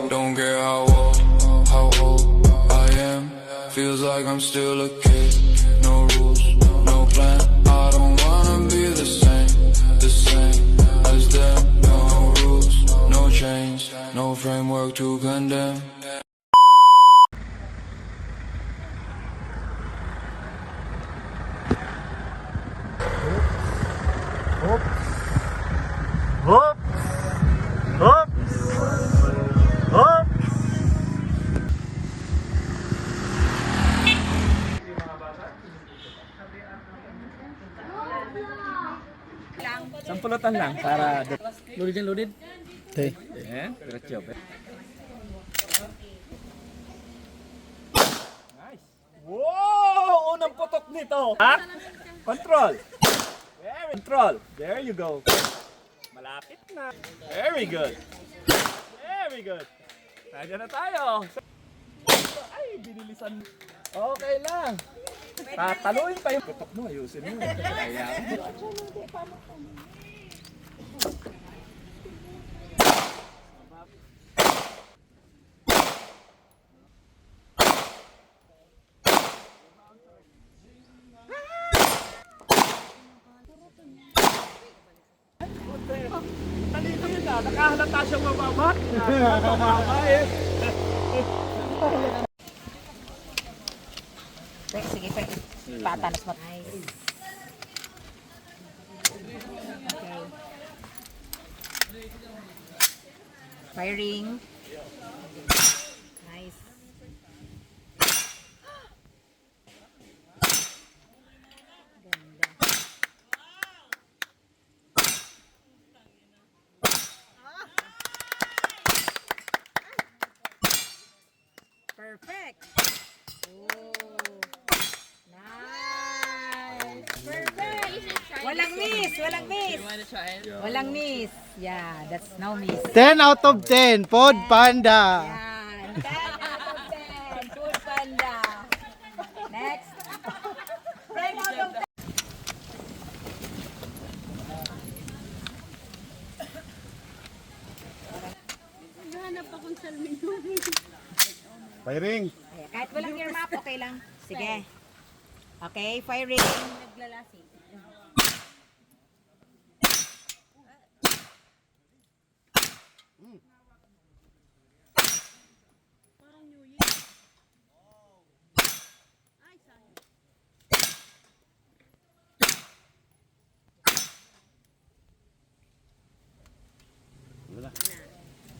Don't care how old I am. Feels like I'm still a kid. No rules, no plan. I don't wanna be the same as them. No rules, no chains, no framework to condemn. Hop! Hop! Hop! Sampulutan lang para loaded and loaded. Okay. Yeah, great job. Nice. Wow! Unang putok nito. Ha? Control. Control. There you go. Malapit na. Very good. Very good. Nandiyan na tayo. Ay, binilisan. Okay lang. Tataluin pa yung putok mo. Ayusin mo. Kaya. Talino yun na. Nakahalata siyang mababat. Sige, patanas mo. Nice. Okay. Firing. Nice. Ganda. Perfect. Oh. Nice. Perfect. Walang miss. Walang miss. Walang miss. Yeah, that's no miss. 10 out of 10, Pod Panda. Yan. 10 out of 10. Food Panda. Next. 10 out of 10. Firing. Ayan, kahit walang ear map, okay lang. Sige. Okay, firing. Naglalasi.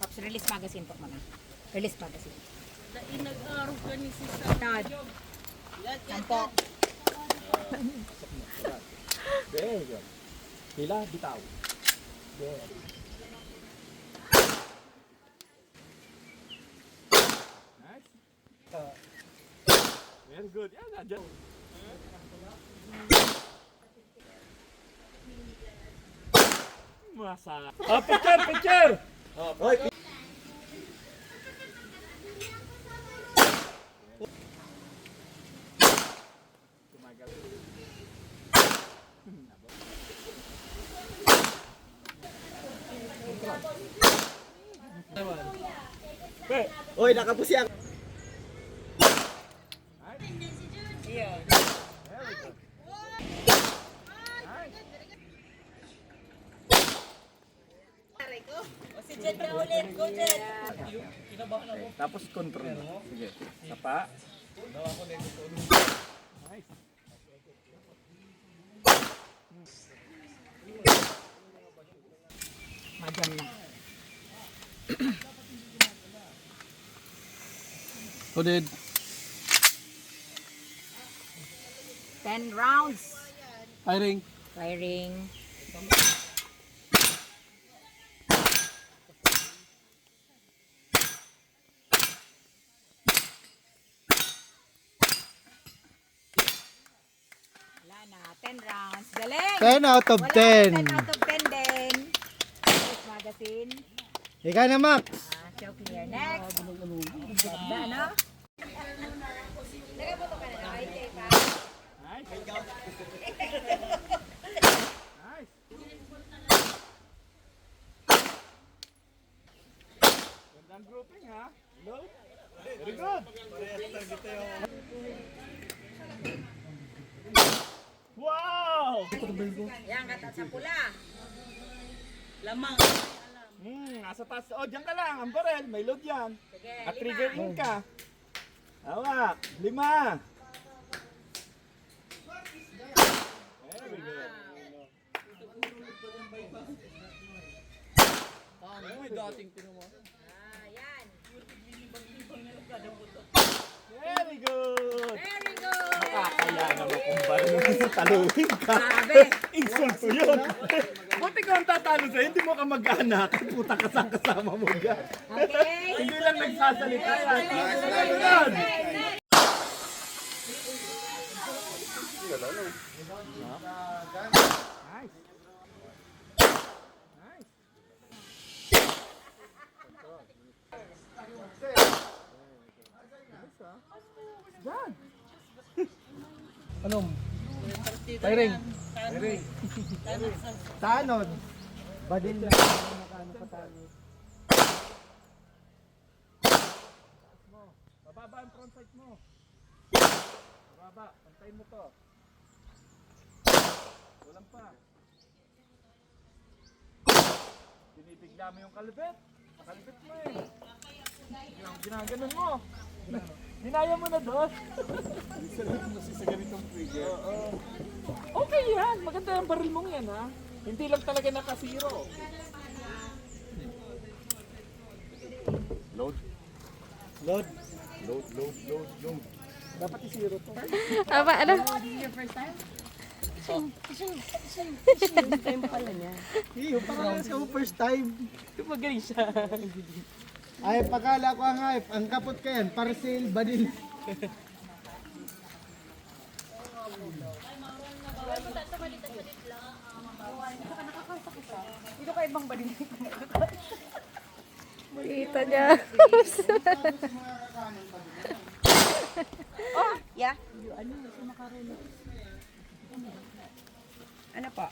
Ops, release magazine po muna. Release magazine. Nag-araw ka ni si Tad. Sampo. There you go. Pila, bitaw. There. Nice. Very good. Yan, nandiyan. Masa. Picture, picture! Oy, nakapusyang. Si Jet na ulit. Go, Jet. Tapos control. Sige. Sapa. Nice. Madyan na. Loaded. 10 rounds. Firing. Firing. Wala na. 10 rounds. Galing! 10 out of Wala, 10. 10 out of 10 din. Next magazine. Ika na, Max. Show clear. Next. Ganda, no? Nagaboto ka na. Okay, pa. Magandang grouping ha. Load. Very good. Wow! Yan, katat sa pula. Lamang. Nasa taas. Oh, dyan ka lang. Ang barel, may load yan. Sige, At 5. trigger in ka. Tama. 5. Very good. Yan. Very good. Very good. Kaya naman kung baril. Taluhin ka. Grabe. Insulto yun. Buti ka ang tatalo sa'yo, hindi mo ka mag-anak. Puta ka sa kasama mo dyan. Okay. Hindi lang nagsasalita yan. Very good. Nice. Nice. Dyan. Anong? Firing. Tanod. Badin na. Nakano pa tayo. Bababa ang front sight mo. Bababa. Pantayin mo to. Walang pa. Binibigla mo yung kalibit. Makalibit mo eh. Ginaganon mo. Dinaya mo na doon. Isa lang kasi sa ganitong trigger. Okay yan. Maganda yung baril mong yan ha. Hindi lang talaga nakasiro. Load. Load. Load. Dapat isiro to. Aba, ano? Iyo, parang sa first time. Magaling siya. Ay, pagkala ko ang hype. Ang kapot ka yan. Parcel, badin. Kita niya. Yeah. Ano pa?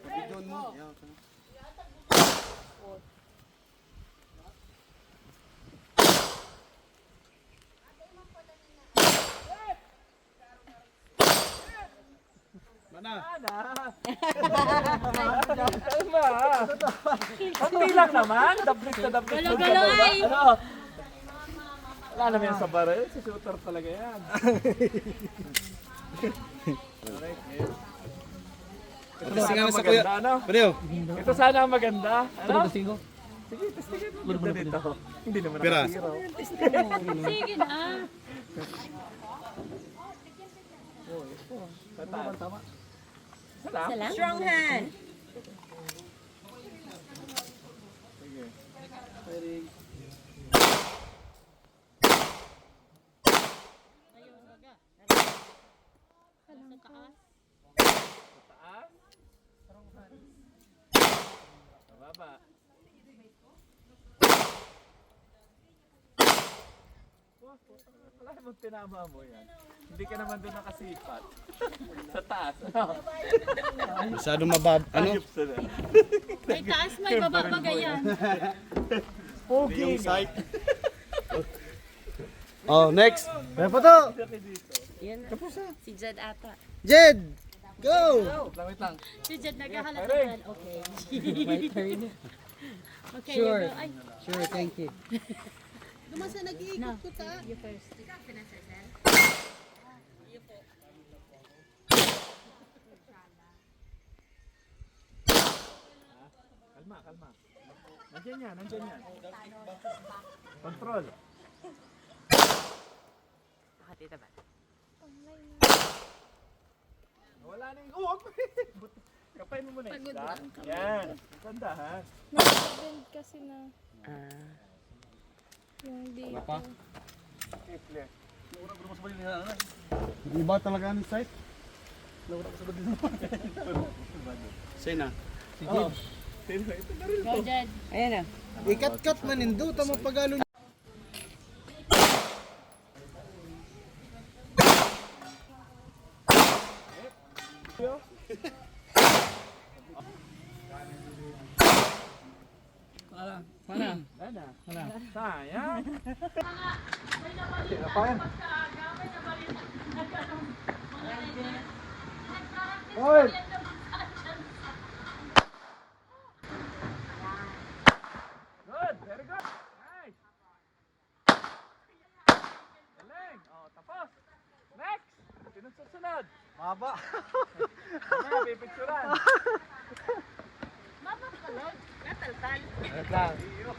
Kalma. Konti lang naman. Dablit na dablit. Galaw-galay. Ano? Wala naman yan sa baril. Si shooter talaga yan. Ito sana ang maganda, ano? Ito sana ang maganda. Ano? Sige, testigin mo. Ganda dito. Hindi naman nakasiro. Sige na. Tama. Salam. Strong hand. Taas. Baba. Wala naman tinama mo yan. Hindi ka naman doon nakasipat. Sa taas. Masyadong mabab. Ano? Ayup sa na. May taas, may baba pa ganyan. Yung sight. Oh, next. Meron pa to. Si Jed ata. Jed! Go! Wait lang. Si Jed naghahalatan. Okay. My turn. Okay, Sure. you go. Ay, Sure, thank you. dumasa nag-iikot ko ta. You first. Kalma. Nandiyan yan. Control. Wala na yung... Oh! Kapay mo muna yung isa. Yan. Tandahan. Nag-bend kasi na. Yung dito. Clear. Iba talaga ang site. Say na. Oh. Ito na rin. Go, Jed. Ayan na. Ikat-kat manindo. Tama pagalo. Wala. Sayang. Hoy! Good, very good. Nice. Galing. Oh, tapos. Next. Sino susunod? Maba. Mamaya, pipicturan. Wait lang.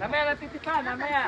Mamaya, natitipan. Mamaya.